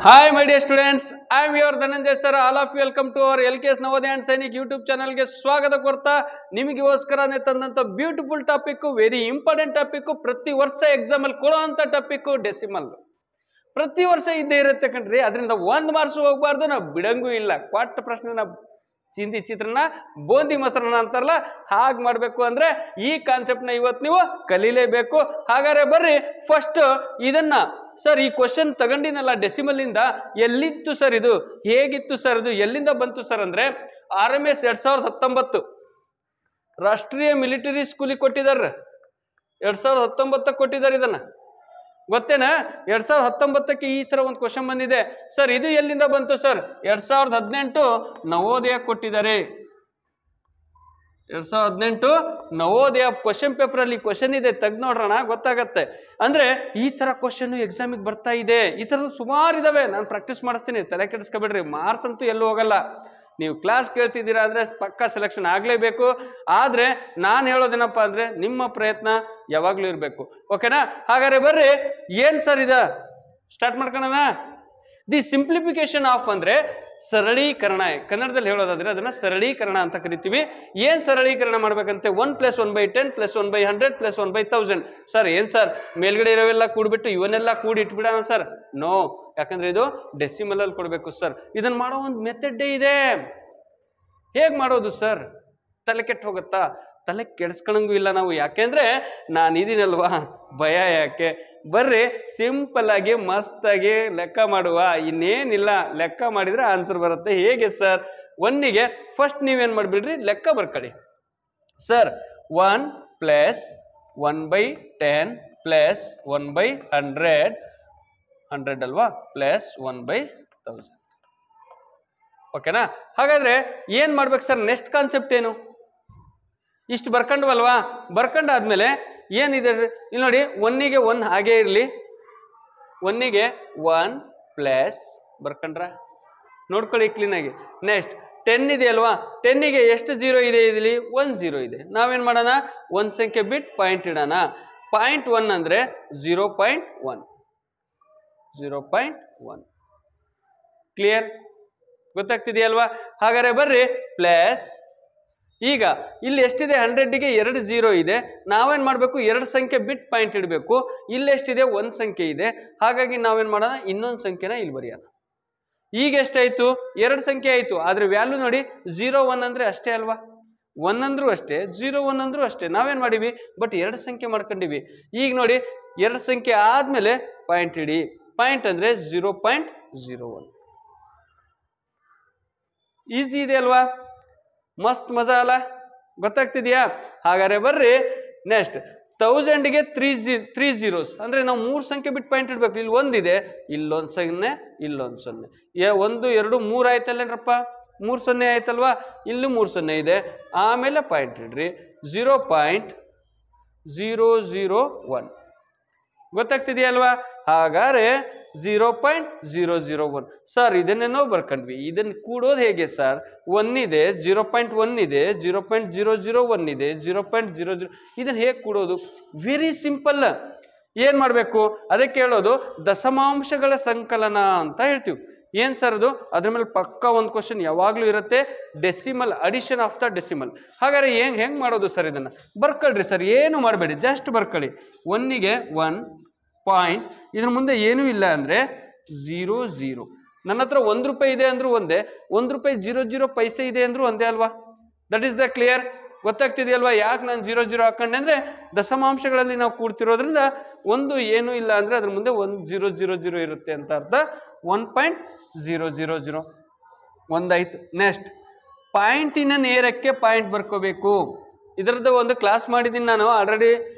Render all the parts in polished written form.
Hi my dear students, I am your Dhananjay sir. All of you welcome to our LKS Navodaya and Sainik YouTube channel ಗೆ ಸ್ವಾಗತ ಕೊಡ್ತಾ ನಿಮಗೋಸ್ಕರನೇ ತಂದಂತ beautiful topic, very important topic, ಪ್ರತಿ ವರ್ಷ exam ಅಲ್ಲಿ ಕೊಡುವಂತ ಟಾಪಿಕ್ ಡೆಸಿಮಲ್. ಪ್ರತಿ ವರ್ಷ ಇದ್ದೇ ಇರುತ್ತೆ ಕಣ್ರಿ, ಅದರಿಂದ 1 ಮಾರ್ಕ್ಸ್ ಹೋಗಬಾರ್ದು, ನಾವು ಬಿಡಂಗೂ ಇಲ್ಲ. ಕ್ವಾಟ್ ಪ್ರಶ್ನೆನ ಚಿಂದಿ ಚಿತ್ರನ ಬೋಂದಿ ಮೊಸರನ್ನ ಅಂತಾರಲ್ಲ ಹಾಗೆ ಮಾಡಬೇಕು ಅಂದ್ರೆ ಈ ಕಾನ್ಸೆಪ್ಟ್ ನ ಇವತ್ತು ನೀವು ಕಲೀಲೇಬೇಕು. ಹಾಗಾದ್ರೆ ಬರ್ರಿ ಫಸ್ಟ್ ಇದನ್ನ ಸರ್ ಈ ಕ್ವಶನ್ ತಗೊಂಡಿನಲ್ಲ ಡೆಸಿಮಲ್ ಇಂದ ಎಲ್ಲಿತ್ತು ಸರ್, ಇದು ಹೇಗಿತ್ತು ಸರ್, ಇದು ಎಲ್ಲಿಂದ ಬಂತು ಸರ್ ಅಂದ್ರೆ RMS 2019 ರಾಷ್ಟ್ರೀಯ ಮಿಲಿಟರಿ ಸ್ಕೂಲಿಗೆ ಕೊಟ್ಟಿದ್ದಾರೆ. 2019 ಕೊಟ್ಟಿದ್ದಾರೆ. ಇದನ್ನ ಗೊತ್ತೇನಾ? 2019ಕ್ಕೆ ಈ ತರ ಒಂದು ಕ್ವಶನ್ ಬಂದಿದೆ ಸರ್. ಇದು ಎಲ್ಲಿಂದ ಬಂತು ಸರ್? 2018 ನವೋದಯ ಕೊಟ್ಟಿದ್ದಾರೆ. 2018 ನವೋದಯ ಕ್ವಶನ್ ಪೇಪರ್ ಅಲ್ಲಿ ಕ್ವಶನ್ ಇದೆ, ತೆಗ್ದು ನೋಡ್ರೋಣ ಗೊತ್ತಾಗತ್ತೆ. ಅಂದ್ರೆ ಈ ತರ ಕ್ವಶನ್ ಎಕ್ಸಾಮಿಗೆ ಬರ್ತಾ ಇದೆ. ಈ ತರದ ಸುಮಾರು ಇದಾವೆ, ನಾನು ಪ್ರಾಕ್ಟೀಸ್ ಮಾಡಿಸ್ತೀನಿ, ತಲೆ ಕೆಡಿಸ್ಕೊಬೇಡ್ರಿ. ಮಾರ್ಕ್ಸ್ ಅಂತೂ ಎಲ್ಲೂ ಹೋಗಲ್ಲ. ನೀವು ಕ್ಲಾಸ್ ಕೇಳ್ತಿದ್ದೀರಾ ಅಂದ್ರೆ ಪಕ್ಕಾ ಸೆಲೆಕ್ಷನ್ ಆಗ್ಲೇಬೇಕು. ಆದ್ರೆ ನಾನು ಹೇಳೋದೇನಪ್ಪ ಅಂದ್ರೆ ನಿಮ್ಮ ಪ್ರಯತ್ನ ಯಾವಾಗ್ಲೂ ಇರಬೇಕು. ಓಕೆನಾ? ಹಾಗಾದ್ರೆ ಬರ್ರಿ ಏನ್ ಸರ್ ಇದ ಸ್ಟಾರ್ಟ್ ಮಾಡ್ಕೊಳ್ಳೋಣ. ದಿ ಸಿಂಪ್ಲಿಫಿಕೇಶನ್ ಆಫ್ ಅಂದ್ರೆ ಸರಳೀಕರಣ. ಕನ್ನಡದಲ್ಲಿ ಹೇಳೋದಾದ್ರೆ ಅದನ್ನ ಸರಳೀಕರಣ ಅಂತ ಕರಿತೀವಿ. ಏನ್ ಸರಳೀಕರಣ ಮಾಡ್ಬೇಕಂತೆ? 1 + 1/10 + 1/100 + 1/1000. ಸರ್ ಏನ್ ಸರ್ ಮೇಲ್ಗಡೆ ಇರೋವೆಲ್ಲ ಕೂಡ್ಬಿಟ್ಟು ಇವನ್ನೆಲ್ಲ ಕೂಡಿ ಇಟ್ಬಿಡೋಣ ಸರ್? ನೋ, ಯಾಕಂದ್ರೆ ಇದು ಡೆಸಿಮಲ್ ಅಲ್ಲಿ ಕೊಡ್ಬೇಕು ಸರ್. ಇದನ್ನ ಮಾಡೋ ಒಂದು ಮೆಥಡ್ ಇದೆ. ಹೇಗ್ ಮಾಡೋದು ಸರ್? ತಲೆ ಕೆಟ್ಟು ಹೋಗುತ್ತಾ? ತಲೆ ಕೆಡಿಸ್ಕೊಳಂಗೂ ಇಲ್ಲ ನಾವು, ಯಾಕೆಂದ್ರೆ ನಾನು ಇದೀನಲ್ವಾ, ಭಯ ಯಾಕೆ? ಬರ್ರಿ ಸಿಂಪಲ್ ಆಗಿ ಮಸ್ತಾಗಿ ಲೆಕ್ಕ ಮಾಡುವ, ಇನ್ನೇನಿಲ್ಲ. ಲೆಕ್ಕ ಮಾಡಿದ್ರೆ ಆನ್ಸರ್ ಬರುತ್ತೆ. ಹೇಗೆ ಸರ್? 1ಗೆ ಫಸ್ಟ್ ನೀವೇನ್ ಮಾಡ್ಬಿಡ್ರಿ, ಲೆಕ್ಕ ಬರ್ಕೊಳ್ಳಿ ಸರ್. 1 + 1/10 + 1/100 100 ಅಲ್ವಾ, + 1/1000. ಓಕೆನಾ? ಹಾಗಾದ್ರೆ ಏನ್ ಮಾಡ್ಬೇಕು ಸರ್? ನೆಕ್ಸ್ಟ್ ಕಾನ್ಸೆಪ್ಟ್ ಏನು? ಇಷ್ಟು ಬರ್ಕೊಂಡ್ವಲ್ವಾ? ಬರ್ಕೊಂಡಾದ್ಮೇಲೆ ಏನಿದೆ ಇಲ್ಲಿ ನೋಡಿ, 1ಗೆ 1 ಹಾಗೆ ಇರಲಿ. 1ಗೆ 1 ಪ್ಲಸ್ ಬರ್ಕೊಂಡ್ರ ನೋಡ್ಕೊಳ್ಳಿ ಕ್ಲೀನಾಗಿ. ನೆಕ್ಸ್ಟ್ 10 ಇದೆ ಅಲ್ವಾ, 10ಗೆ ಎಷ್ಟು 0 ಇದೆ? ಇಲ್ಲಿ 1 0 ಇದೆ. ನಾವೇನ್ ಮಾಡೋಣ, ಒಂದು ಸಂಖ್ಯೆ ಬಿಟ್ಟು ಪಾಯಿಂಟ್ ಇಡೋಣ. 0.1 ಅಂದ್ರೆ 0.1. 0.1 ಕ್ಲಿಯರ್? ಗೊತ್ತಾಗ್ತಿದೆಯಲ್ವಾ? ಹಾಗಾದ್ರೆ ಬರ್ರಿ ಪ್ಲಸ್, ಈಗ ಇಲ್ಲಿ ಎಷ್ಟಿದೆ? 100ಗೆ 2 0 ಇದೆ. ನಾವೇನ್ ಮಾಡ್ಬೇಕು, 2 ಸಂಖ್ಯೆ ಬಿಟ್ ಪಾಯಿಂಟ್ ಇಡಬೇಕು. ಇಲ್ಲಿ ಎಷ್ಟಿದೆ? 1 ಸಂಖ್ಯೆ ಇದೆ. ಹಾಗಾಗಿ ನಾವೇನ್ ಮಾಡೋಣ, ಇನ್ನೊಂದು ಸಂಖ್ಯೆನ ಇಲ್ಲಿ ಬರೆಯೋಣ. ಈಗ ಎಷ್ಟಾಯ್ತು? 2 ಸಂಖ್ಯೆ ಆಯ್ತು. ಆದ್ರೆ ವ್ಯಾಲ್ಯೂ ನೋಡಿ 0 1 ಅಂದ್ರೆ ಅಷ್ಟೇ ಅಲ್ವಾ, 1 ಅಂದ್ರೂ ಅಷ್ಟೇ, 0 1 ಅಂದ್ರೂ ಅಷ್ಟೇ. ನಾವೇನ್ ಮಾಡಿವಿ, ಬಟ್ 2 ಸಂಖ್ಯೆ ಮಾಡ್ಕೊಂಡಿವಿ. ಈಗ ನೋಡಿ 2 ಸಂಖ್ಯೆ ಆದ್ಮೇಲೆ ಪಾಯಿಂಟ್ ಇಡಿ. ಪಾಯಿಂಟ್ ಅಂದ್ರೆ 0.01. ಈಸಿ ಇದೆ ಅಲ್ವಾ? ಮಸ್ತ್ ಮಜಾ ಅಲ್ಲ? ಗೊತ್ತಾಗ್ತಿದ್ಯಾ? ಹಾಗಾದ್ರೆ ಬರ್ರಿ ನೆಕ್ಸ್ಟ್ 1000ಗೆ 3 zeros ಅಂದ್ರೆ ನಾವು 3 ಸಂಖ್ಯೆ ಬಿಟ್ಟು ಪಾಯಿಂಟ್ ಇಡ್ಬೇಕು. ಇಲ್ಲಿ 1 ಇದೆ, ಇಲ್ಲೊಂದು 0, ಇಲ್ಲೊಂದು 0. 1 2 3 ಆಯ್ತಲ್ಲೇನ್ರಪ್ಪ? 3 0 ಆಯ್ತಲ್ವಾ? ಇಲ್ಲೂ 3 0 ಇದೆ. ಆಮೇಲೆ ಪಾಯಿಂಟ್ ಇಡ್ರಿ 0.001. ಗೊತ್ತಾಗ್ತಿದೆಯಲ್ವಾ? ಹಾಗಾದ್ರೆ 0.001. ಸರ್ ಇದನ್ನೇನೋ ಬರ್ಕೊಂಡ್ವಿ, ಇದನ್ನ ಕೂಡೋದು ಹೇಗೆ ಸರ್? 1 ಇದೆ, 0.1 ಇದೆ, 0.001 ಇದೆ, 0.00. ಇದನ್ನ ಹೇಗೆ ಕೂಡೋದು? Very simple. ಏನ್ ಮಾಡ್ಬೇಕು? ಅದಕ್ಕೆ ಹೇಳೋದು ದಶಮಾಂಶಗಳ ಸಂಕಲನ ಅಂತ ಹೇಳ್ತೀವಿ. ಏನ್ ಸರ್ ಅದು? ಅದ್ರ ಮೇಲೆ ಪಕ್ಕ ಒಂದು ಕ್ವಶನ್ ಯಾವಾಗ್ಲೂ ಇರುತ್ತೆ, decimal, addition of the decimal. ಹಾಗಾದ್ರೆ ಹೆಂಗ್ ಮಾಡೋದು ಸರ್? ಇದನ್ನ ಬರ್ಕೊಳ್ರಿ ಸರ್, ಏನು ಮಾಡಬೇಡಿ, ಜಸ್ಟ್ ಬರ್ಕೊಳ್ಳಿ. 1ಗೆ 1 ಪಾಯಿಂಟ್, ಇದ್ರ ಮುಂದೆ ಏನೂ ಇಲ್ಲ ಅಂದ್ರೆ 0 0. ನನ್ನ ಹತ್ರ 1 ರೂಪಾಯಿ ಇದೆ ಅಂದ್ರೂ ಒಂದೇ, 1 ರೂಪಾಯಿ 00 ಪೈಸೆ ಇದೆ ಅಂದ್ರೂ ಒಂದೇ ಅಲ್ವಾ? That is the clear? ಗೊತ್ತಾಗ್ತಿದೆಯಲ್ವಾ? ಯಾಕೆ ನಾನು 0 0 ಹಾಕೊಂಡೆ ಅಂದ್ರೆ ದಶಮಾಂಶಗಳಲ್ಲಿ ನಾವು ಕೂಡ್ತಿರೋದ್ರಿಂದ ಒಂದು ಏನೂ ಇಲ್ಲ ಅಂದ್ರೆ ಅದ್ರ ಮುಂದೆ 1 0 0 0 ಇರುತ್ತೆ ಅಂತ ಅರ್ಥ. 1.000 ಒಂದಾಯ್ತು. ನೆಕ್ಸ್ಟ್ ಪಾಯಿಂಟಿನ ನೇರಕ್ಕೆ ಪಾಯಿಂಟ್ ಬರ್ಕೋಬೇಕು. ಇದರದ್ದು ಒಂದು ಕ್ಲಾಸ್ ಮಾಡಿದ್ದೀನಿ ನಾನು ಆಲ್ರೆಡಿ,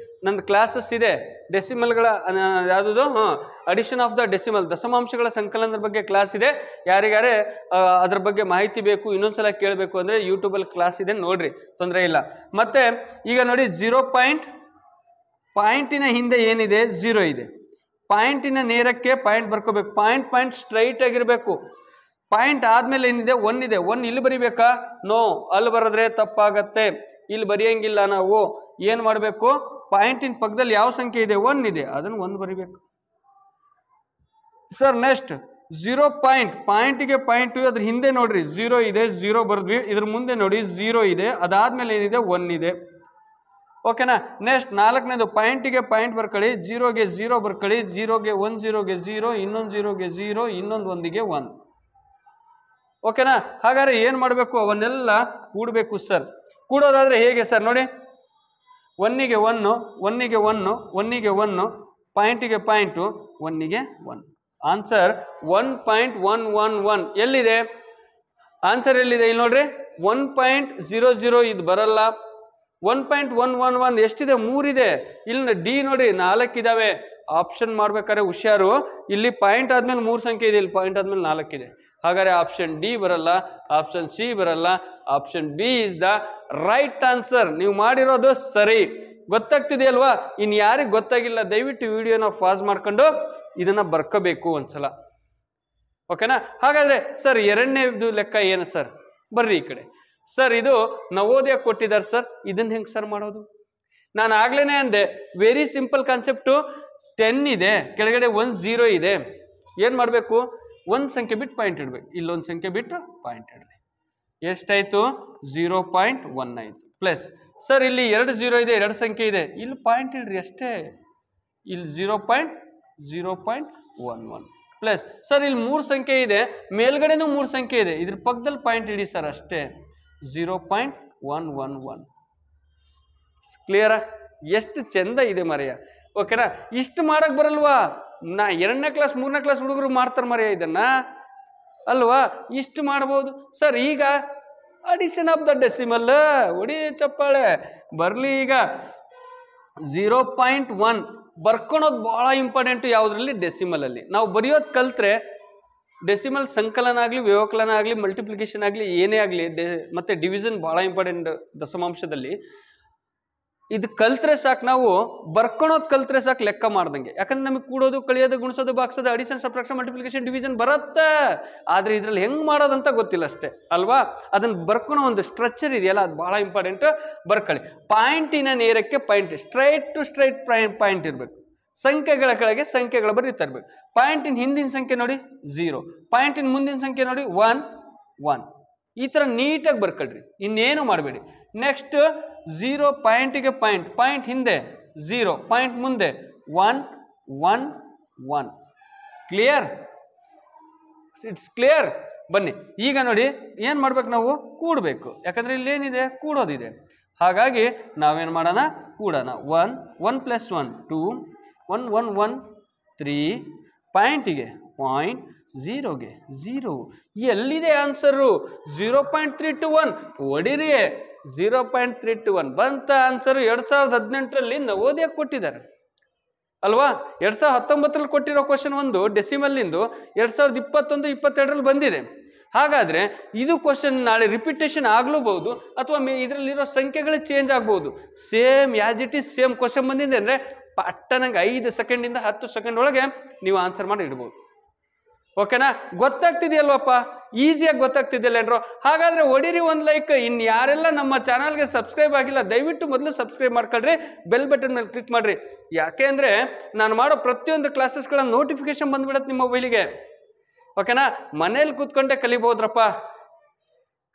ನಂದು ಕ್ಲಾಸಸ್ ಇದೆ. ಡೆಸಿಮಲ್ಗಳ ಯಾವುದು, ಅಡಿಷನ್ ಆಫ್ ದ ಡೆಸಿಮಲ್, ದಶಮಾಂಶಗಳ ಸಂಕಲನದ ಬಗ್ಗೆ ಕ್ಲಾಸ್ ಇದೆ. ಯಾರಿಗಾರೆ ಅದ್ರ ಬಗ್ಗೆ ಮಾಹಿತಿ ಬೇಕು, ಇನ್ನೊಂದ್ಸಲ ಕೇಳಬೇಕು ಅಂದ್ರೆ ಯೂಟ್ಯೂಬಲ್ಲಿ ಕ್ಲಾಸ್ ಇದೆ, ನೋಡ್ರಿ, ತೊಂದರೆ ಇಲ್ಲ. ಮತ್ತೆ ಈಗ ನೋಡಿ 0 ಪಾಯಿಂಟಿನ ಹಿಂದೆ ಏನಿದೆ? 0 ಇದೆ. ಪಾಯಿಂಟಿನ ನೇರಕ್ಕೆ ಪಾಯಿಂಟ್ ಬರ್ಕೋಬೇಕು. ಪಾಯಿಂಟ್ ಸ್ಟ್ರೈಟ್ ಆಗಿರ್ಬೇಕು. ಪಾಯಿಂಟ್ ಆದ್ಮೇಲೆ ಏನಿದೆ? 1 ಇದೆ. 1 ಇಲ್ಲಿ ಬರಿಬೇಕಾ? ನೋ, ಅಲ್ಲಿ ಬರೆದ್ರೆ ತಪ್ಪಾಗತ್ತೆ. ಇಲ್ಲಿ ಬರೆಯಂಗಿಲ್ಲ. ನಾವು ಏನ್ ಮಾಡ್ಬೇಕು? ಪಾಯಿಂಟಿನ ಪಕ್ಕದಲ್ಲಿ ಯಾವ ಸಂಖ್ಯೆ ಇದೆ? 1 ಇದೆ, ಅದನ್ನು 1 ಬರಿಬೇಕು. ಸರ್ ನೆಕ್ಸ್ಟ್ 0 ಪಾಯಿಂಟಿಗೆ ಪಾಯಿಂಟ್ ಅದ್ರ ಹಿಂದೆ ನೋಡ್ರಿ 0 ಇದೆ, 0 ಬರೆದ್ವಿ. ಇದ್ರ ಮುಂದೆ ನೋಡಿ 0 ಇದೆ, ಅದಾದ್ಮೇಲೆ ಏನಿದೆ 1 ಇದೆ. ಓಕೆನಾ. ನೆಕ್ಸ್ಟ್ 4ನೇದು ಪಾಯಿಂಟಿಗೆ ಪಾಯಿಂಟ್ ಬರ್ಕೊಳ್ಳಿ, 0ಗೆ 0 ಬರ್ಕೊಳ್ಳಿ, 0ಗೆ 1, 0ಗೆ 0, ಇನ್ನೊಂದು 0ಗೆ 0, ಇನ್ನೊಂದು 1ಗೆ 1. ಓಕೆನಾ. ಹಾಗಾದ್ರೆ ಏನ್ ಮಾಡಬೇಕು, ಅವನ್ನೆಲ್ಲ ಕೂಡಬೇಕು ಸರ್. ಕೂಡೋದಾದ್ರೆ ಹೇಗೆ ಸರ್ ನೋಡಿ, 1ಗೆ 1, 1ಗೆ 1, 1ಗೆ 1, ಪಾಯಿಂಟಿಗೆ ಪಾಯಿಂಟು, 1ಗೆ 1. ಆನ್ಸರ್ 1.111. ಎಲ್ಲಿದೆ ಆನ್ಸರ್? ಎಲ್ಲಿದೆ ಇಲ್ಲಿ ನೋಡ್ರಿ, 1.00 ಇದು ಬರಲ್ಲ. 1.111 ಎಷ್ಟಿದೆ? 3 ಇದೆ. ಇಲ್ಲಿ ಡಿ ನೋಡಿ 4 ಇದಾವೆ. ಆಪ್ಷನ್ ಮಾಡ್ಬೇಕಾದ್ರೆ ಹುಷಾರು, ಇಲ್ಲಿ ಪಾಯಿಂಟ್ ಆದ್ಮೇಲೆ 3 ಸಂಖ್ಯೆ ಇದೆ, ಇಲ್ಲಿ ಪಾಯಿಂಟ್ ಆದ್ಮೇಲೆ 4 ಇದೆ. ಹಾಗಾದ್ರೆ ಆಪ್ಷನ್ ಡಿ ಬರಲ್ಲ, ಆಪ್ಷನ್ ಸಿ ಬರಲ್ಲ, option B is the right answer. ನೀವು ಮಾಡಿರೋದು ಸರಿ. ಗೊತ್ತಾಗ್ತಿದೆಯಲ್ವಾ? ಇನ್ ಯಾರಿಗೆ ಗೊತ್ತಾಗಿಲ್ಲ ದಯವಿಟ್ಟು ವಿಡಿಯೋನ ಪಾಸ್ ಮಾಡ್ಕೊಂಡು ಇದನ್ನ ಬರ್ಕೋಬೇಕು ಒಂದ್ಸಲ. ಓಕೆನಾ. ಹಾಗಾದ್ರೆ ಸರ್ 2ನೇದು ಲೆಕ್ಕ ಏನು ಸರ್? ಬರ್ರಿ ಈ ಕಡೆ. ಸರ್ ಇದು ನವೋದಯ ಕೊಟ್ಟಿದ್ದಾರೆ ಸರ್, ಇದನ್ನ ಹೆಂಗ್ ಸರ್ ಮಾಡೋದು? ನಾನು ಆಗ್ಲೇನೆ ಅಂದೆ, ವೆರಿ ಸಿಂಪಲ್ ಕಾನ್ಸೆಪ್ಟು. 10 ಇದೆ, ಕೆಳಗಡೆ 1 0 ಇದೆ. ಏನ್ ಮಾಡ್ಬೇಕು? 1 ಸಂಖ್ಯೆ ಬಿಟ್ಟು ಪಾಯಿಂಟ್ ಇಡ್ಬೇಕು, ಇಲ್ಲೊಂದು ಸಂಖ್ಯೆ ಬಿಟ್ಟು ಪಾಯಿಂಟ್ ಇಡ್ರಿ. ಎಷ್ಟಾಯ್ತು? 0.1 ಆಯ್ತು. ಪ್ಲಸ್ ಸರ್ ಇಲ್ಲಿ 2 0 ಇದೆ, 2 ಸಂಖ್ಯೆ ಇದೆ, ಇಲ್ಲಿ ಪಾಯಿಂಟ್ ಇಡ್ರಿ ಅಷ್ಟೇ. ಇಲ್ಲಿ 0.11 ಪ್ಲಸ್ ಸರ್ ಇಲ್ಲಿ 3 ಸಂಖ್ಯೆ ಇದೆ, ಮೇಲ್ಗಡೆನೂ 3 ಸಂಖ್ಯೆ ಇದೆ, ಇದ್ರ ಪಕ್ಕದಲ್ಲಿ ಪಾಯಿಂಟ್ ಇಡಿ ಸರ್ ಅಷ್ಟೇ. 0.111. ಕ್ಲಿಯರಾ? ಎಷ್ಟು ಚಂದ ಇದೆ ಮರೆಯ. ಓಕೆನಾ. ಇಷ್ಟು ಮಾಡಕ್ ಬರಲ್ವಾ? 2ನೇ ಕ್ಲಾಸ್ 3ನೇ ಕ್ಲಾಸ್ ಹುಡುಗರು ಮಾಡ್ತಾರೆ ಮರೆಯ ಇದನ್ನ ಅಲ್ವಾ? ಇಷ್ಟು ಮಾಡಬಹುದು ಸರ್. ಈಗ ಅಡಿಷನ್ ಆಫ್ ದ ಡೆಸಿಮಲ್ ಹೊಡಿ ಚಪ್ಪಾಳೆ ಬರ್ಲಿ. ಈಗ 0.1 ಬರ್ಕೊಳೋದು ಬಹಳ ಇಂಪಾರ್ಟೆಂಟ್. ಯಾವುದ್ರಲ್ಲಿ? ಡೆಸಿಮಲ್ ಅಲ್ಲಿ. ನಾವು ಬರೆಯೋದು ಕಲ್ತ್ರೆ ಡೆಸಿಮಲ್ ಸಂಕಲನ ಆಗಲಿ, ವ್ಯವಕಲನ ಆಗಲಿ, ಮಲ್ಟಿಪ್ಲಿಕೇಶನ್ ಆಗಲಿ, ಏನೇ ಆಗಲಿ, ಮತ್ತೆ ಡಿವಿಷನ್ ಬಹಳ ಇಂಪಾರ್ಟೆಂಟ್ ದಶಮಾಂಶದಲ್ಲಿ. ಇದು ಕಲ್ತ್ರೆ ಸಾಕು, ನಾವು ಬರ್ಕೊಳೋದು ಕಲ್ತ್ರೆ ಸಾಕು, ಲೆಕ್ಕ ಮಾಡ್ದಂಗೆ. ಯಾಕಂದ್ರೆ ನಮಗೆ ಕೂಡೋದು, ಕಳಿಯೋದು, ಗುಣಿಸೋದು, ಬಾಕ್ಸೋದು, ಅಡಿಷನ್, ಸಬ್ಟ್ರಾಕ್ಷನ್, ಮಲ್ಟಿಪ್ಲಿಕೇಶನ್, ಡಿವಿಷನ್ ಬರುತ್ತೆ. ಆದ್ರೆ ಇದ್ರಲ್ಲಿ ಹೆಂಗ್ ಮಾಡೋದಂತ ಗೊತ್ತಿಲ್ಲ ಅಷ್ಟೇ ಅಲ್ವಾ? ಅದನ್ನ ಬರ್ಕೊಳೋ ಒಂದು ಸ್ಟ್ರಕ್ಚರ್ ಇದೆಯಲ್ಲ, ಅದು ಬಹಳ ಇಂಪಾರ್ಟೆಂಟ್. ಬರ್ಕೊಳ್ಳಿ. ಪಾಯಿಂಟಿನ ನೇರಕ್ಕೆ point, straight to straight point ಇರಬೇಕು. ಸಂಖ್ಯೆಗಳ ಕೆಳಗೆ ಸಂಖ್ಯೆಗಳ ಬರೀತಾ ಇರ್ಬೇಕು. ಪಾಯಿಂಟಿನ ಹಿಂದಿನ ಸಂಖ್ಯೆ ನೋಡಿ 0, ಪಾಯಿಂಟಿನ ಮುಂದಿನ ಸಂಖ್ಯೆ ನೋಡಿ 1 1. ಈ ತರ ನೀಟಾಗಿ ಬರ್ಕೊಳ್ರಿ, ಇನ್ನೇನು ಮಾಡಬೇಡಿ. ನೆಕ್ಸ್ಟ್ 0 ಪಾಯಿಂಟಿಗೆ ಪಾಯಿಂಟ್, ಪಾಯಿಂಟ್ ಹಿಂದೆ 0, ಪಾಯಿಂಟ್ ಮುಂದೆ 1 1 1. ಕ್ಲಿಯರ್? It's clear. ಬನ್ನಿ ಈಗ ನೋಡಿ ಏನ್ ಮಾಡ್ಬೇಕು, ನಾವು ಕೂಡಬೇಕು. ಯಾಕಂದ್ರೆ ಇಲ್ಲಿ ಏನಿದೆ? ಕೂಡೋದಿದೆ. ಹಾಗಾಗಿ ನಾವೇನ್ ಮಾಡೋಣ? ಕೂಡೋಣ. 1 1 + 1 2, 1 1 1 3, ಪಾಯಿಂಟಿಗೆ ಪಾಯಿಂಟ್, 0ಗೆ 0. ಎಲ್ಲಿದೆ ಆನ್ಸರು? 0.321 ಹೊಡಿರಿ. 0.321 ಬಂತ ಆನ್ಸರ್. 2018ರಲ್ಲಿ ನವೋದಯ ಕೊಟ್ಟಿದ್ದಾರೆ ಅಲ್ವಾ? 2019ರಲ್ಲಿ ಕೊಟ್ಟಿರೋ ಕ್ವಶನ್ ಒಂದು ಡೆಸಿಮಲ್ಲಿಂದು 2021 22ರಲ್ಲಿ ಬಂದಿದೆ. ಹಾಗಾದ್ರೆ ಇದು ಕ್ವಶನ್ ನಾಳೆ ರಿಪಿಟೇಷನ್ ಆಗ್ಲೂಬಹುದು, ಅಥವಾ ಇದರಲ್ಲಿರೋ ಸಂಖ್ಯೆಗಳು ಚೇಂಜ್ ಆಗ್ಬಹುದು. Same as it is same question ಬಂದಿದೆ ಅಂದ್ರೆ ಪಟ್ಟನಂಗೆ 5 ಸೆಕೆಂಡಿಂದ 10 ಸೆಕೆಂಡ್ ಒಳಗೆ ನೀವು ಆನ್ಸರ್ ಮಾಡಿ ಇಡ್ಬೋದು. ಓಕೆನಾ? ಗೊತ್ತಾಗ್ತಿದೆಯಲ್ವಪ್ಪ? ಈಸಿಯಾಗಿ ಗೊತ್ತಾಗ್ತಿದೆಯಲ್ಲೇನ್ರು? ಹಾಗಾದ್ರೆ ಹೊಡಿರಿ ಒಂದು ಲೈಕ್. ಇನ್ನು ಯಾರೆಲ್ಲ ನಮ್ಮ ಚಾನಲ್ಗೆ ಸಬ್ಸ್ಕ್ರೈಬ್ ಆಗಿಲ್ಲ ದಯವಿಟ್ಟು ಮೊದಲು ಸಬ್ಸ್ಕ್ರೈಬ್ ಮಾಡ್ಕೊಳ್ರಿ, ಬೆಲ್ ಬಟನ್ ಮೇಲೆ ಕ್ಲಿಕ್ ಮಾಡ್ರಿ. ಯಾಕೆ ಅಂದ್ರೆ ನಾನು ಮಾಡೋ ಪ್ರತಿಯೊಂದು ಕ್ಲಾಸಸ್ಗಳ ನೋಟಿಫಿಕೇಶನ್ ಬಂದ್ಬಿಡತ್ತೆ ನಿಮ್ಮ ಮೊಬೈಲಿಗೆ. ಓಕೆನಾ? ಮನೇಲಿ ಕೂತ್ಕೊಂಡೆ ಕಲಿಬಹುದ್ರಪ್ಪ,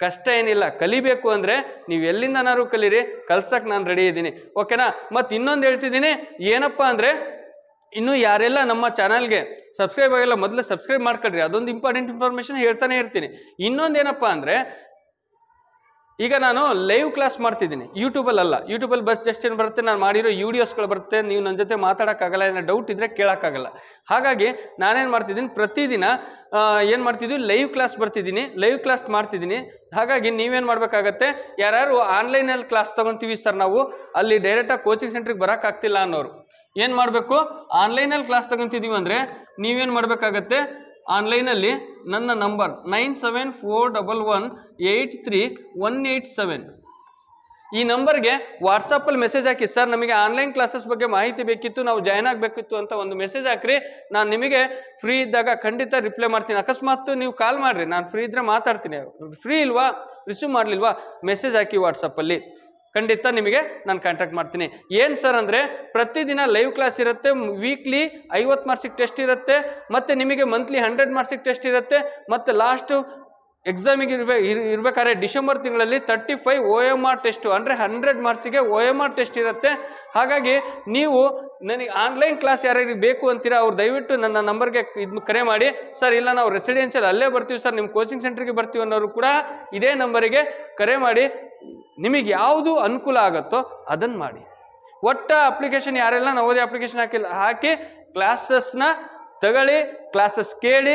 ಕಷ್ಟ ಏನಿಲ್ಲ. ಕಲಿಬೇಕು ಅಂದ್ರೆ ನೀವು ಎಲ್ಲಿಂದನಾರು ಕಲೀರಿ, ಕಲ್ಸಕ್ ನಾನು ರೆಡಿ ಇದ್ದೀನಿ. ಓಕೆನಾ? ಮತ್ತೆ ಇನ್ನೊಂದು ಹೇಳ್ತಿದ್ದೀನಿ, ಏನಪ್ಪಾ ಅಂದ್ರೆ ಇನ್ನು ಯಾರೆಲ್ಲ ನಮ್ಮ ಚಾನಲ್ಗೆ ಸಬ್ಸ್ಕ್ರೈಬ್ ಆಗಿಲ್ಲ ಮೊದಲು ಸಬ್ಸ್ಕ್ರೈಬ್ ಮಾಡ್ಕೊಳ್ರಿ. ಅದೊಂದು ಇಂಪಾರ್ಟೆಂಟ್ ಇನ್ಫಾರ್ಮೇಶನ್ ಹೇಳ್ತಾನೆ ಇರ್ತೀನಿ. ಇನ್ನೊಂದೇನಪ್ಪ ಅಂದ್ರೆ ಈಗ ನಾನು ಲೈವ್ ಕ್ಲಾಸ್ ಮಾಡ್ತಿದ್ದೀನಿ ಯೂಟ್ಯೂಬಲ್ಲಿ. ಅಲ್ಲ, ಯೂಟ್ಯೂಬಲ್ಲಿ ಜಸ್ಟ್ ಏನು ಬರುತ್ತೆ, ನಾನು ಮಾಡಿರೋ ವಿಡಿಯೋಸ್ಗಳು ಬರುತ್ತೆ. ನೀವು ನನ್ನ ಜೊತೆ ಮಾತಾಡೋಕ್ಕಾಗಲ್ಲ, ಏನೋ ಡೌಟ್ ಇದ್ರೆ ಕೇಳೋಕ್ಕಾಗಲ್ಲ. ಹಾಗಾಗಿ ನಾನೇನು ಮಾಡ್ತಿದ್ದೀನಿ, ಪ್ರತಿದಿನ ಏನು ಮಾಡ್ತಿದ್ವಿ, ಲೈವ್ ಕ್ಲಾಸ್ ಲೈವ್ ಕ್ಲಾಸ್ ಮಾಡ್ತಿದ್ದೀನಿ. ಹಾಗಾಗಿ ನೀವೇನು ಮಾಡಬೇಕಾಗತ್ತೆ, ಯಾರು ಆನ್ಲೈನಲ್ಲಿ ಕ್ಲಾಸ್ ತೊಗೊತೀವಿ ಸರ್ ನಾವು, ಅಲ್ಲಿ ಡೈರೆಕ್ಟಾಗಿ ಕೋಚಿಂಗ್ ಸೆಂಟ್ರಿಗೆ ಬರೋಕ್ಕಾಗ್ತಿಲ್ಲ ಅನ್ನೋರು ಏನು ಮಾಡಬೇಕು, ಆನ್ಲೈನಲ್ಲಿ ಕ್ಲಾಸ್ ತೊಗೊತಿದ್ದೀವಿ ಅಂದರೆ ನೀವೇನು ಮಾಡಬೇಕಾಗತ್ತೆ, ಆನ್ಲೈನಲ್ಲಿ ನನ್ನ ನಂಬರ್ 9741183187 ಈ ನಂಬರ್ಗೆ ವಾಟ್ಸಪ್ಪಲ್ಲಿ ಮೆಸೇಜ್ ಹಾಕಿ. ಸರ್ ನಮಗೆ ಆನ್ಲೈನ್ ಕ್ಲಾಸಸ್ ಬಗ್ಗೆ ಮಾಹಿತಿ ಬೇಕಿತ್ತು, ನಾವು ಜಾಯ್ನ್ ಆಗಬೇಕಿತ್ತು ಅಂತ ಒಂದು ಮೆಸೇಜ್ ಹಾಕ್ರಿ. ನಾನು ನಿಮಗೆ ಫ್ರೀ ಇದ್ದಾಗ ಖಂಡಿತ ರಿಪ್ಲೈ ಮಾಡ್ತೀನಿ. ಅಕಸ್ಮಾತ್ ನೀವು ಕಾಲ್ ಮಾಡಿರಿ, ನಾನು ಫ್ರೀ ಇದ್ದರೆ ಮಾತಾಡ್ತೀನಿ. ಫ್ರೀ ಇಲ್ವಾ, ರಿಸೀವ್ ಮಾಡಲಿಲ್ವಾ, ಮೆಸೇಜ್ ಹಾಕಿ ವಾಟ್ಸಪ್ಪಲ್ಲಿ. ಖಂಡಿತ ನಿಮಗೆ ನಾನು ಕಾಂಟ್ಯಾಕ್ಟ್ ಮಾಡ್ತೀನಿ. ಏನು ಸರ್ ಅಂದರೆ ಪ್ರತಿದಿನ ಲೈವ್ ಕ್ಲಾಸ್ ಇರುತ್ತೆ, ವೀಕ್ಲಿ 50 ಮಾರ್ಕ್ಸಿಗೆ ಟೆಸ್ಟ್ ಇರುತ್ತೆ, ಮತ್ತು ನಿಮಗೆ ಮಂತ್ಲಿ 100 ಮಾರ್ಕ್ಸಿಗೆ ಟೆಸ್ಟ್ ಇರುತ್ತೆ, ಮತ್ತು ಲಾಸ್ಟು ಎಕ್ಸಾಮಿಗೆ ಇರ್ಬೇಕಾದ್ರೆ ಡಿಸೆಂಬರ್ ತಿಂಗಳಲ್ಲಿ 35 OMR ಟೆಸ್ಟು ಅಂದರೆ 100 ಮಾರ್ಕ್ಸಿಗೆ OMR ಟೆಸ್ಟ್ ಇರುತ್ತೆ. ಹಾಗಾಗಿ ನೀವು ನನಗೆ ಆನ್ಲೈನ್ ಕ್ಲಾಸ್ ಯಾರ್ಯಾರಿಗೆ ಬೇಕು ಅಂತೀರಾ ಅವ್ರು ದಯವಿಟ್ಟು ನನ್ನ ನಂಬರ್ಗೆ ಇದು ಕರೆ ಮಾಡಿ. ಸರ್ ಇಲ್ಲ ನಾವು ರೆಸಿಡೆನ್ಷಿಯಲ್ ಅಲ್ಲೇ ಬರ್ತೀವಿ ಸರ್, ನಿಮ್ಮ ಕೋಚಿಂಗ್ ಸೆಂಟ್ರಿಗೆ ಬರ್ತೀವಿ ಅನ್ನೋರು ಕೂಡ ಇದೇ ನಂಬರಿಗೆ ಕರೆ ಮಾಡಿ. ನಿಮಗೆ ಯಾವುದು ಅನುಕೂಲ ಆಗುತ್ತೋ ಅದನ್ನು ಮಾಡಿ. ಒಟ್ಟ ಅಪ್ಲಿಕೇಶನ್ ಯಾರೆಲ್ಲ ನವೋದಯ ಅಪ್ಲಿಕೇಶನ್ ಹಾಕಿ ಕ್ಲಾಸಸ್ನ ತಗೊಳ್ಳಿ, ಕ್ಲಾಸಸ್ ಕೇಳಿ,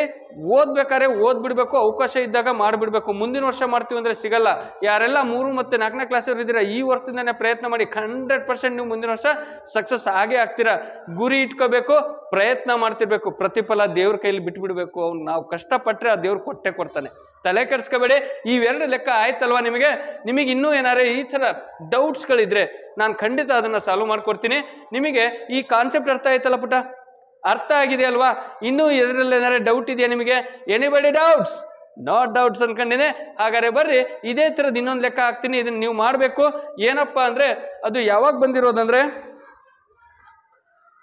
ಓದ್ಬೇಕಾದ್ರೆ ಓದ್ಬಿಡ್ಬೇಕು, ಅವಕಾಶ ಇದ್ದಾಗ ಮಾಡಿಬಿಡ್ಬೇಕು. ಮುಂದಿನ ವರ್ಷ ಮಾಡ್ತೀವಿ ಅಂದರೆ ಸಿಗಲ್ಲ. ಯಾರೆಲ್ಲ 3 ಮತ್ತು 4ನೇ ಕ್ಲಾಸವ್ರು ಇದ್ದೀರಾ ಈ ವರ್ಷದಿಂದನೇ ಪ್ರಯತ್ನ ಮಾಡಿ, 100% ನೀವು ಮುಂದಿನ ವರ್ಷ ಸಕ್ಸಸ್ ಆಗೇ ಆಗ್ತೀರಾ. ಗುರಿ ಇಟ್ಕೋಬೇಕು, ಪ್ರಯತ್ನ ಮಾಡ್ತಿರ್ಬೇಕು, ಪ್ರತಿಫಲ ದೇವ್ರ ಕೈಲಿ ಬಿಟ್ಬಿಡ್ಬೇಕು. ಅವ್ನು ನಾವು ಕಷ್ಟಪಟ್ಟರೆ ಆ ದೇವ್ರು ಕೊಟ್ಟೆ ಕೊಡ್ತಾನೆ. ತಲೆ ಕೆಡಿಸ್ಕೋಬೇಡಿ. ಇವೆರಡು ಲೆಕ್ಕ ಆಯ್ತಲ್ವಾ ನಿಮಗೆ? ನಿಮಗೆ ಇನ್ನೂ ಏನಾರು ಈ ಥರ ಡೌಟ್ಸ್ಗಳಿದ್ರೆ ನಾನು ಖಂಡಿತ ಅದನ್ನು ಸಾಲ್ವ್ ಮಾಡ್ಕೊಡ್ತೀನಿ. ನಿಮಗೆ ಈ ಕಾನ್ಸೆಪ್ಟ್ ಅರ್ಥ ಆಯ್ತಲ್ಲ ಪುಟ್ಟ? ಅರ್ಥ ಆಗಿದೆ ಅಲ್ವಾ? ಇನ್ನೂ ಇದರಲ್ಲಿ ಏನಾರು ಡೌಟ್ ಇದೆಯಾ ನಿಮಗೆ? Anybody doubts? ನಾಟ್ ಡೌಟ್ಸ್ ಅನ್ಕೊಂಡಿನಿ. ಹಾಗಾದ್ರೆ ಬರ್ರಿ, ಇದೇ ಥರದ್ದು ಇನ್ನೊಂದು ಲೆಕ್ಕ ಹಾಕ್ತೀನಿ, ಇದನ್ನು ನೀವು ಮಾಡಬೇಕು. ಏನಪ್ಪ ಅಂದರೆ ಅದು ಯಾವಾಗ ಬಂದಿರೋದಂದರೆ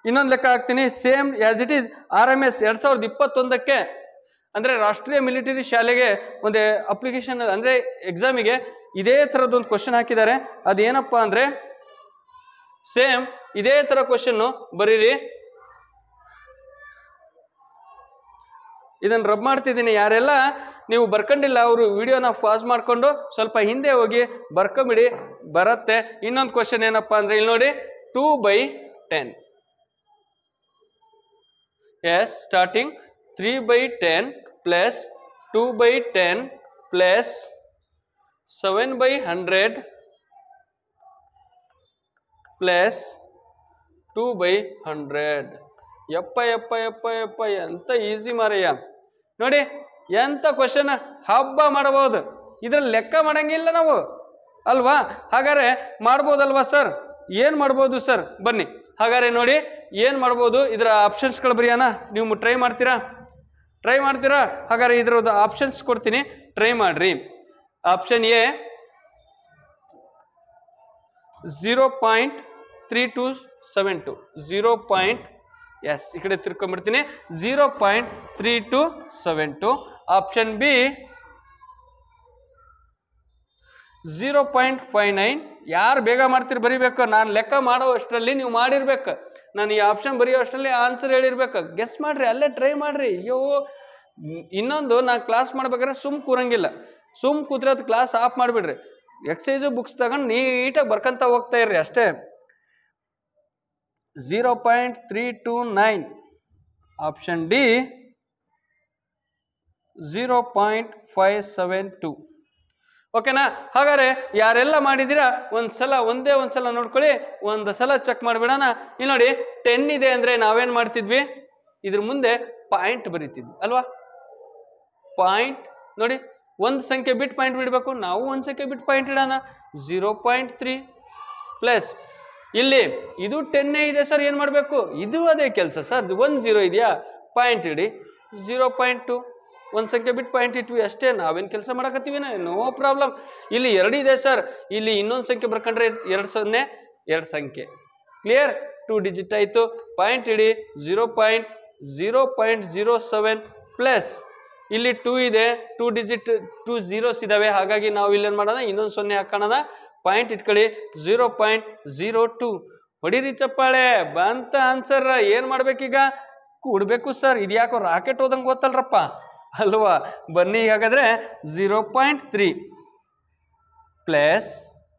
ಇನ್ನೊಂದು ಲೆಕ್ಕ ಹಾಕ್ತೀನಿ, same as it is RMS 2021ಕ್ಕೆ ಅಂದರೆ ರಾಷ್ಟ್ರೀಯ ಮಿಲಿಟರಿ ಶಾಲೆಗೆ ಒಂದು ಅಪ್ಲಿಕೇಶನ್ ಅಂದರೆ ಎಕ್ಸಾಮಿಗೆ ಇದೇ ಥರದ್ದೊಂದು ಕ್ವಶನ್ ಹಾಕಿದ್ದಾರೆ. ಅದೇನಪ್ಪ ಅಂದರೆ ಸೇಮ್ ಇದೇ ಥರ ಕ್ವಶನ್ನು ಬರೀರಿ. ಇದನ್ನು ರಬ್ ಮಾಡ್ತಿದ್ದೀನಿ. ಯಾರೆಲ್ಲ ನೀವು ಬರ್ಕೊಂಡಿಲ್ಲ ಅವರು ವಿಡಿಯೋನ ಪಾಸ್ ಮಾಡಿಕೊಂಡು ಸ್ವಲ್ಪ ಹಿಂದೆ ಹೋಗಿ ಬರ್ಕೊಂಬಿಡಿ, ಬರುತ್ತೆ. ಇನ್ನೊಂದು ಕ್ವಶನ್ ಏನಪ್ಪ ಅಂದರೆ ಇಲ್ಲಿ ನೋಡಿ, 2/10. Yes, starting 3/10 plus 2/10 plus 7/100 plus 2/100. ಯಪ್ಪ ಯಪ್ಪ ಯಪ್ಪ ಯಪ್ಪ, ಎಂತ ಈಸಿ ಮಾರಯ್ಯ. ನೋಡಿ ಎಂತ ಕ್ವಶನ್, ಹಬ್ಬ ಮಾಡಬಹುದು. ಇದ್ರಲ್ಲಿ ಲೆಕ್ಕ ಮಾಡಂಗಿಲ್ಲ ನಾವು ಅಲ್ವಾ? ಹಾಗಾದ್ರೆ ಮಾಡ್ಬೋದಲ್ವಾ ಸರ್? ಏನು ಮಾಡ್ಬೋದು ಸರ್? ಬನ್ನಿ ಹಾಗಾದ್ರೆ ನೋಡಿ ಏನು ಮಾಡ್ಬೋದು. ಇದರ ಆಪ್ಷನ್ಸ್ಗಳು ಬರೆಯೋಣ. ನೀವು ಟ್ರೈ ಮಾಡ್ತೀರಾ? ಹಾಗಾದ್ರೆ ಇದರದ್ದು ಆಪ್ಷನ್ಸ್ ಕೊಡ್ತೀನಿ, ಟ್ರೈ ಮಾಡ್ರಿ. Option A 0.3272 0. ಎಸ್, ಈ ಕಡೆ ತಿರ್ಕೊಂಡ್ಬಿಡ್ತೀನಿ. 0.3272. Option B 0.59. ಯಾರು ಬೇಗ ಮಾಡ್ತೀರಿ ಬರೀಬೇಕು. ನಾನು ಲೆಕ್ಕ ಮಾಡೋ ಅಷ್ಟರಲ್ಲಿ ನೀವು ಮಾಡಿರ್ಬೇಕು. ನಾನು ಈ ಆಪ್ಷನ್ ಬರೆಯೋ ಅಷ್ಟರಲ್ಲಿ ಆನ್ಸರ್ ಹೇಳಿರ್ಬೇಕು. ಗೆಸ್ ಮಾಡ್ರಿ, ಅಲ್ಲೇ ಟ್ರೈ ಮಾಡ್ರಿ. ಅಯ್ಯೋ, ಇನ್ನೊಂದು ನಾನು ಕ್ಲಾಸ್ ಮಾಡ್ಬೇಕಾದ್ರೆ ಕೂರಂಗಿಲ್ಲ. ಕೂತ್ರೆ ಅದು ಕ್ಲಾಸ್ ಆಫ್ ಮಾಡಿಬಿಡ್ರಿ. ಎಕ್ಸಸೈಸು ಬುಕ್ಸ್ ತಗೊಂಡು ನೀಟಾಗಿ ಬರ್ಕೊಂತ ಹೋಗ್ತಾ ಇರ್ರಿ ಅಷ್ಟೇ. 0.329. Option D 0.572. ಓಕೆನಾ? ಹಾಗಾದ್ರೆ ಯಾರೆಲ್ಲ ಮಾಡಿದ್ದೀರಾ ಒಂದೇ ಒಂದ್ಸಲ ನೋಡ್ಕೊಳ್ಳಿ, ಒಂದು ಸಲ ಚೆಕ್ ಮಾಡಿಬಿಡೋಣ. ಇಲ್ಲಿ ನೋಡಿ 10 ಇದೆ ಅಂದರೆ ನಾವೇನು ಮಾಡ್ತಿದ್ವಿ, ಇದ್ರ ಮುಂದೆ ಪಾಯಿಂಟ್ ಬರೀತಿದ್ವಿ ಅಲ್ವಾ? ಪಾಯಿಂಟ್ ನೋಡಿ, ಒಂದು ಸಂಖ್ಯೆ ಬಿಟ್ಟು ಪಾಯಿಂಟ್ ಬಿಡಬೇಕು. ನಾವು ಒಂದು ಸಂಖ್ಯೆ ಬಿಟ್ಟು ಪಾಯಿಂಟ್ ಇಡೋಣ. 0.3 ಪ್ಲಸ್ ಇಲ್ಲಿ ಇದು 10 ಇದೆ ಸರ್, ಏನು ಮಾಡಬೇಕು? ಇದು ಅದೇ ಕೆಲಸ ಸರ್. 1 0 ಇದೆಯಾ, ಪಾಯಿಂಟ್ ಇಡಿ. 0.2 ಒಂದು ಸಂಖ್ಯೆ ಬಿಟ್ಟು ಪಾಯಿಂಟ್ ಇಟ್ವಿ ಅಷ್ಟೇ. ನಾವೇನು ಕೆಲಸ ಮಾಡಕತ್ತೀವಿನ, ನೋ ಪ್ರಾಬ್ಲಮ್. ಇಲ್ಲಿ 2 ಇದೆ ಸರ್, ಇಲ್ಲಿ ಇನ್ನೊಂದು ಸಂಖ್ಯೆ ಬರ್ಕೊಂಡ್ರೆ 2 0 2 ಸಂಖ್ಯೆ. ಕ್ಲಿಯರ್? 2 ಡಿಜಿಟ್ ಆಯಿತು. ಪಾಯಿಂಟ್ ಇಡಿ. 0.07 ಪ್ಲಸ್ ಇಲ್ಲಿ 2 ಇದೆ, 2 ಡಿಜಿಟ್ 2 zeros ಇದಾವೆ. ಹಾಗಾಗಿ ನಾವು ಇಲ್ಲೇನು ಮಾಡೋಣ, ಇನ್ನೊಂದು 0 ಹಾಕೋಣ. ಪಾಯಿಂಟ್ ಇಟ್ಕೊಳ್ಳಿ. 0.02. ಹೊಡಿರಿ ಚಪ್ಪಾಳೆ. ಬಂತ ಆನ್ಸರ್. ಏನು ಮಾಡ್ಬೇಕೀಗ? ಕೂಡ್ಬೇಕು ಸರ್. ಇದು ಯಾಕೋ ರಾಕೆಟ್ ಹೋದಂಗೆ ಗೊತ್ತಲ್ರಪ್ಪ ಅಲ್ವಾ? ಬನ್ನಿ ಹಾಗಾದ್ರೆ 0.3 ಪ್ಲಸ್,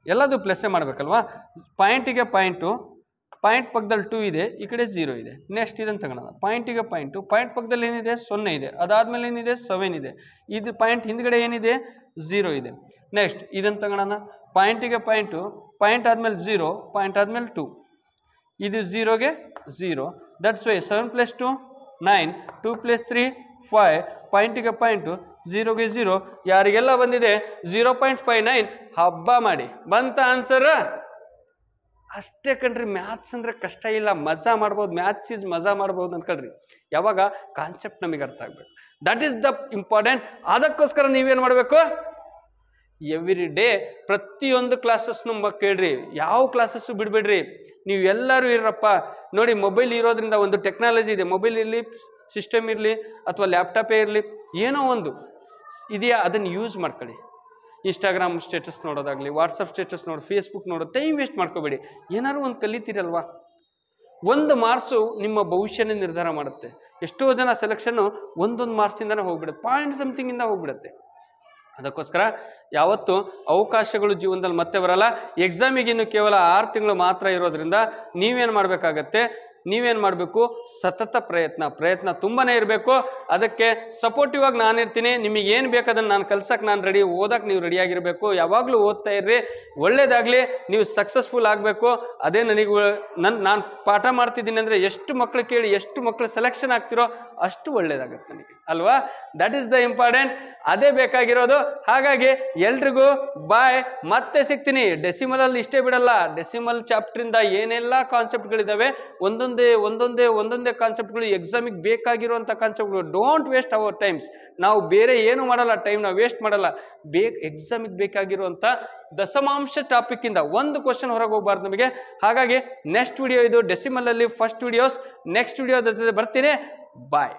ಎಲ್ಲದು ಪ್ಲಸ್ಸೇ ಮಾಡ್ಬೇಕಲ್ವಾ? ಪಾಯಿಂಟಿಗೆ ಪಾಯಿಂಟು, ಪಾಯಿಂಟ್ ಪಕ್ಕದಲ್ಲಿ 2 ಇದೆ, ಈ ಕಡೆ 0 ಇದೆ. ನೆಕ್ಸ್ಟ್ ಇದನ್ನು ತಗೊಳ್ಳೋಣ. ಪಾಯಿಂಟಿಗೆ ಪಾಯಿಂಟು, ಪಾಯಿಂಟ್ ಪಕ್ಕದಲ್ಲಿ ಏನಿದೆ 0 ಇದೆ, ಅದಾದ್ಮೇಲೆ ಏನಿದೆ 7 ಇದೆ. ಇದು ಪಾಯಿಂಟ್ ಹಿಂದ್ಗಡೆ ಏನಿದೆ 0 ಇದೆ. ನೆಕ್ಸ್ಟ್ ಇದನ್ನು ತಗೊಳ್ಳೋಣ. ಪಾಯಿಂಟಿಗೆ ಪಾಯಿಂಟು, ಪಾಯಿಂಟ್ ಆದ್ಮೇಲೆ 0, ಪಾಯಿಂಟ್ ಆದ್ಮೇಲೆ 2, ಇದು 0ಗೆ 0. That's why 7 + 2 9, 2 + 3 5. ಪಾಯಿಂಟಿಗೆ ಪಾಯಿಂಟು, 0ಗೆ 0. ಯಾರಿಗೆಲ್ಲ ಬಂದಿದೆ 0.59, ಹಬ್ಬ ಮಾಡಿ. ಬಂತ ಆನ್ಸರ್? ಅಷ್ಟೇ ಕಣ್ರಿ. ಮ್ಯಾಥ್ಸ್ ಅಂದರೆ ಕಷ್ಟ ಇಲ್ಲ, ಮಜಾ ಮಾಡ್ಬೋದು. ಮ್ಯಾಥ್ಸ್ ಈಸ್ ಮಜಾ ಮಾಡ್ಬೋದು ಅನ್ಕೊಳ್ರಿ. ಯಾವಾಗ ಕಾನ್ಸೆಪ್ಟ್ ನಮಗೆ ಅರ್ಥ ಆಗ್ಬೇಕು. That is the important. ಅದಕ್ಕೋಸ್ಕರ ನೀವೇನು ಮಾಡಬೇಕು? ಎವ್ರಿ ಡೇ ಪ್ರತಿಯೊಂದು ಕ್ಲಾಸಸ್ನು ಕೇಳ್ರಿ, ಯಾವ ಕ್ಲಾಸಸ್ಸು ಬಿಡಬೇಡ್ರಿ. ನೀವು ಎಲ್ಲರೂ ಇರಪ್ಪ. ನೋಡಿ, ಮೊಬೈಲ್ ಇರೋದ್ರಿಂದ ಒಂದು ಟೆಕ್ನಾಲಜಿ ಇದೆ. ಮೊಬೈಲ್ ಇರಲಿ, ಸಿಸ್ಟಮ್ ಇರಲಿ, ಅಥವಾ ಲ್ಯಾಪ್ಟಾಪೇ ಇರಲಿ, ಏನೋ ಒಂದು ಇದೆಯಾ, ಅದನ್ನು ಯೂಸ್ ಮಾಡ್ಕೊಳ್ಳಿ. ಇನ್ಸ್ಟಾಗ್ರಾಮ್ ಸ್ಟೇಟಸ್ ನೋಡೋದಾಗಲಿ, ವಾಟ್ಸಪ್ ಸ್ಟೇಟಸ್ ನೋಡೋ, ಫೇಸ್ಬುಕ್ ನೋಡೋ, ಟೈಮ್ ವೇಸ್ಟ್ ಮಾಡ್ಕೋಬೇಡಿ. ಏನಾದ್ರು ಒಂದು ಕಲಿತೀರಲ್ವಾ? ಒಂದು ಮಾರ್ಕ್ಸು ನಿಮ್ಮ ಭವಿಷ್ಯನೇ ನಿರ್ಧಾರ ಮಾಡುತ್ತೆ. ಎಷ್ಟೋ ಜನ ಸೆಲೆಕ್ಷನ್ನು ಒಂದೊಂದು ಮಾರ್ಕ್ಸಿಂದನೇ ಹೋಗ್ಬಿಡುತ್ತೆ, ಪಾಯಿಂಟ್ ಸಮಥಿಂಗಿಂದ ಹೋಗ್ಬಿಡುತ್ತೆ. ಅದಕ್ಕೋಸ್ಕರ ಯಾವತ್ತು ಅವಕಾಶಗಳು ಜೀವನದಲ್ಲಿ ಮತ್ತೆ ಬರಲ್ಲ. ಎಕ್ಸಾಮಿಗೆ ಇನ್ನು ಕೇವಲ 6 ತಿಂಗಳು ಮಾತ್ರ ಇರೋದ್ರಿಂದ ನೀವೇನು ಮಾಡಬೇಕು, ಸತತ ಪ್ರಯತ್ನ ತುಂಬಾನೇ ಇರಬೇಕು. ಅದಕ್ಕೆ ಸಪೋರ್ಟಿವ್ ಆಗಿ ನಾನಿರ್ತೀನಿ. ನಿಮಗೆ ಏನು ಬೇಕು ಅದನ್ನು ನಾನು ಕಲ್ಸಕ್ಕೆ ನಾನು ರೆಡಿ, ಓದಕ್ಕೆ ನೀವು ರೆಡಿಯಾಗಿರಬೇಕು. ಯಾವಾಗಲೂ ಓದ್ತಾ ಇರ್ರಿ, ಒಳ್ಳೇದಾಗಲಿ, ನೀವು ಸಕ್ಸಸ್ಫುಲ್ ಆಗಬೇಕು. ಅದೇ ನಾನು ಪಾಠ ಮಾಡ್ತಿದ್ದೀನಿ ಅಂದರೆ ಎಷ್ಟು ಮಕ್ಕಳು ಕೇಳಿ ಎಷ್ಟು ಮಕ್ಕಳು ಸೆಲೆಕ್ಷನ್ ಆಗ್ತಿರೋ ಅಷ್ಟು ಒಳ್ಳೇದಾಗುತ್ತೆ ನನಗೆ, ಅಲ್ವಾ? ದಟ್ ಈಸ್ ದ ಇಂಪಾರ್ಟೆಂಟ್, ಅದೇ ಬೇಕಾಗಿರೋದು. ಹಾಗಾಗಿ ಎಲ್ರಿಗೂ ಬಾಯ್, ಮತ್ತೆ ಸಿಗ್ತೀನಿ. ಡೆಸಿಮಲಲ್ಲಿ ಇಷ್ಟೇ ಬಿಡಲ್ಲ. ಡೆಸಿಮಲ್ ಚಾಪ್ಟ್ರಿಂದ ಏನೆಲ್ಲ ಕಾನ್ಸೆಪ್ಟ್ಗಳಿದ್ದಾವೆ, ಒಂದೊಂದೇ ಕಾನ್ಸೆಪ್ಟ್ಗಳು ಎಕ್ಸಾಮಿಗೆ ಬೇಕಾಗಿರುವಂಥ ಕಾನ್ಸೆಪ್ಟ್ಗಳು. Don't waste our times. ನಾವು ಬೇರೆ ಏನು ಮಾಡಲ್ಲ, ಟೈಮ್ನ ವೇಸ್ಟ್ ಮಾಡಲ್ಲ. ಎಕ್ಸಾಮಿಗೆ ಬೇಕಾಗಿರುವಂಥ ದಶಮಾಂಶ ಟಾಪಿಕ್ಕಿಂದ ಒಂದು ಕ್ವಶನ್ ಹೊರಗೆ ಹೋಗ್ಬಾರ್ದು ನಮಗೆ. ಹಾಗಾಗಿ ನೆಕ್ಸ್ಟ್ ವಿಡಿಯೋ ಇದು ಡೆಸಿಮಲಲ್ಲಿ ಫಸ್ಟ್ ವಿಡಿಯೋಸ್. ನೆಕ್ಸ್ಟ್ ವಿಡಿಯೋದ ಜೊತೆ ಬರ್ತೀನಿ. ಬಾಯ್.